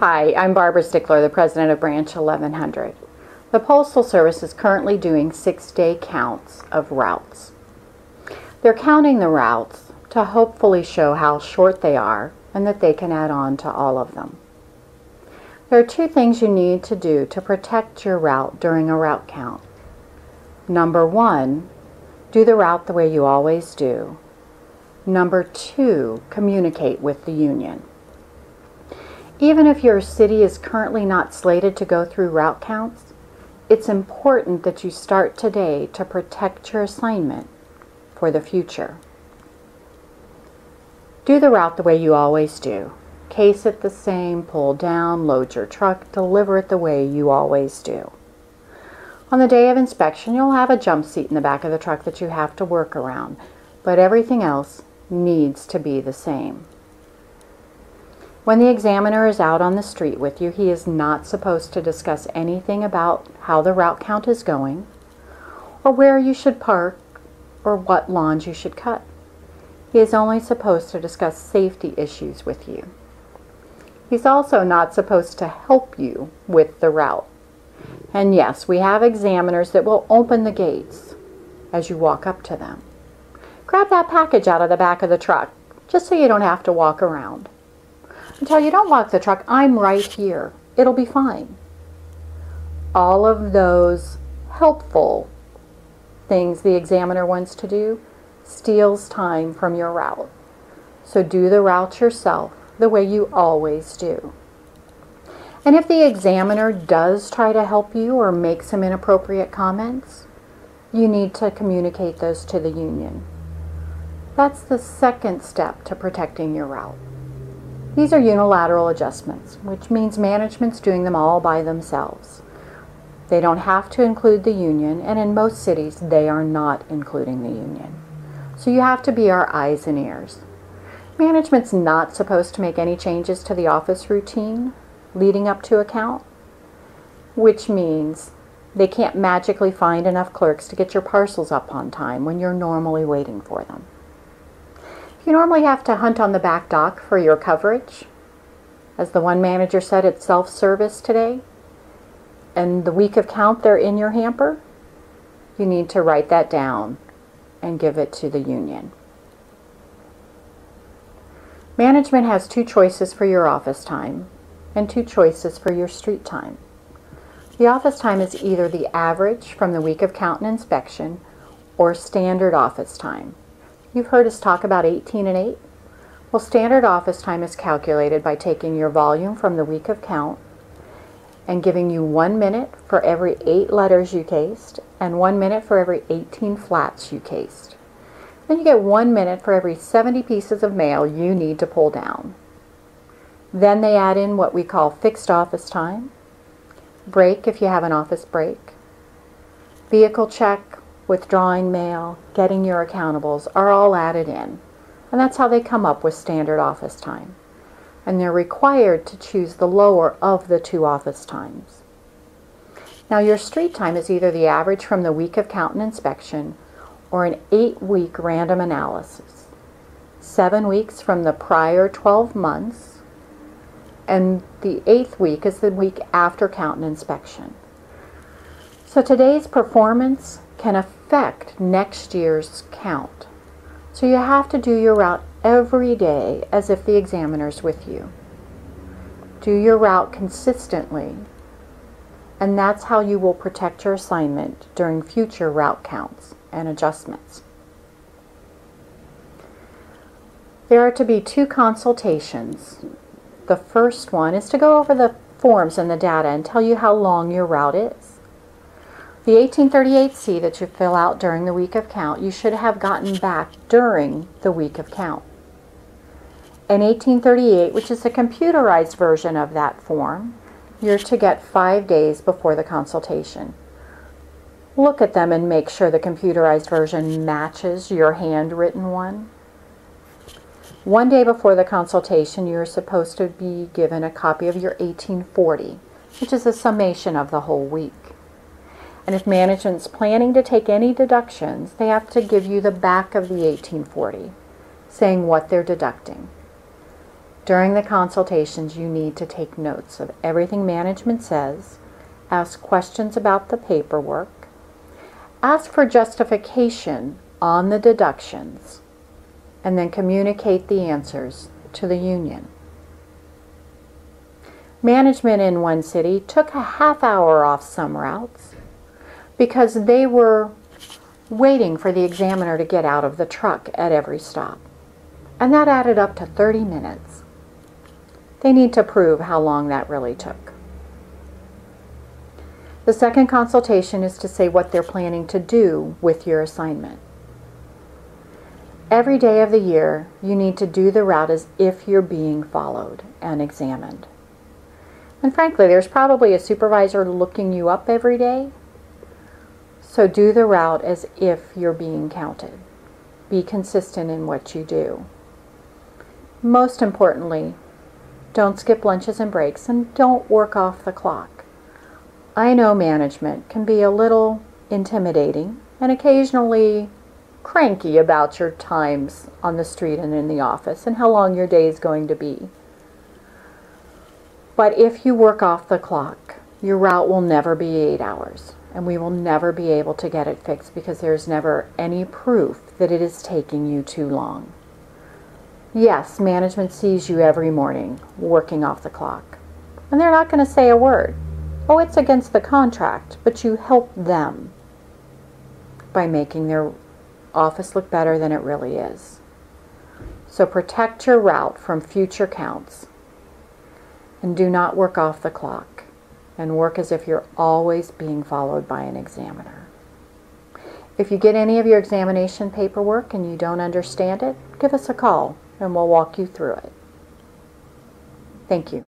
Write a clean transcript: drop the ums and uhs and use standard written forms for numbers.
Hi, I'm Barbara Stickler, the president of Branch 1100. The Postal Service is currently doing 6-day counts of routes. They're counting the routes to hopefully show how short they are and that they can add on to all of them. There are 2 things you need to do to protect your route during a route count. Number 1, do the route the way you always do. Number 2, communicate with the union. Even if your city is currently not slated to go through route counts, it's important that you start today to protect your assignment for the future. Do the route the way you always do. Case it the same, pull down, load your truck, deliver it the way you always do. On the day of inspection, you'll have a jump seat in the back of the truck that you have to work around, but everything else needs to be the same. When the examiner is out on the street with you, he is not supposed to discuss anything about how the route count is going, or where you should park, or what lawns you should cut. He is only supposed to discuss safety issues with you. He's also not supposed to help you with the route. And yes, we have examiners that will open the gates as you walk up to them. Grab that package out of the back of the truck, just so you don't have to walk around. Until you don't walk the truck, I'm right here. It'll be fine. All of those helpful things the examiner wants to do steals time from your route. So do the route yourself the way you always do. And if the examiner does try to help you or make some inappropriate comments, you need to communicate those to the union. That's the second step to protecting your route. These are unilateral adjustments, which means management's doing them all by themselves. They don't have to include the union, and in most cities, they are not including the union. So you have to be our eyes and ears. Management's not supposed to make any changes to the office routine leading up to a count, which means they can't magically find enough clerks to get your parcels up on time when you're normally waiting for them. You normally have to hunt on the back dock for your coverage. As the one manager said, it's self-service today. And the week of count, they're in your hamper. You need to write that down and give it to the union. Management has 2 choices for your office time and 2 choices for your street time. The office time is either the average from the week of count and inspection or standard office time. You've heard us talk about 18 and 8. Well, standard office time is calculated by taking your volume from the week of count and giving you 1 minute for every 8 letters you cased and 1 minute for every 18 flats you cased. Then you get 1 minute for every 70 pieces of mail you need to pull down. Then they add in what we call fixed office time, break if you have an office break, vehicle check, withdrawing mail, getting your accountables are all added in. And that's how they come up with standard office time. And they're required to choose the lower of the 2 office times. Now your street time is either the average from the week of count and inspection or an 8-week random analysis. 7 weeks from the prior 12 months, and the 8th week is the week after count and inspection. So today's performance can affect next year's count. So you have to do your route every day as if the examiner's with you. Do your route consistently, and that's how you will protect your assignment during future route counts and adjustments. There are to be 2 consultations. The first one is to go over the forms and the data and tell you how long your route is. The 1838C that you fill out during the week of count, you should have gotten back during the week of count. An 1838, which is a computerized version of that form, you're to get 5 days before the consultation. Look at them and make sure the computerized version matches your handwritten one. 1 day before the consultation, you're supposed to be given a copy of your 1840, which is a summation of the whole week. And if management's planning to take any deductions, they have to give you the back of the 1840, saying what they're deducting. During the consultations, you need to take notes of everything management says, ask questions about the paperwork, ask for justification on the deductions, and then communicate the answers to the union. Management in one city took a half hour off some routes because they were waiting for the examiner to get out of the truck at every stop. And that added up to 30 minutes. They need to prove how long that really took. The second consultation is to say what they're planning to do with your assignment. Every day of the year, you need to do the route as if you're being followed and examined. And frankly, there's probably a supervisor looking you up every day. So do the route as if you're being counted. Be consistent in what you do. Most importantly, don't skip lunches and breaks, and don't work off the clock. I know management can be a little intimidating and occasionally cranky about your times on the street and in the office and how long your day is going to be. But if you work off the clock, your route will never be 8 hours, and we will never be able to get it fixed because there's never any proof that it is taking you too long. Yes, management sees you every morning working off the clock, and they're not going to say a word. Oh, it's against the contract, but you help them by making their office look better than it really is. So protect your route from future counts. And do not work off the clock, and work as if you're always being followed by an examiner. If you get any of your examination paperwork and you don't understand it, give us a call and we'll walk you through it. Thank you.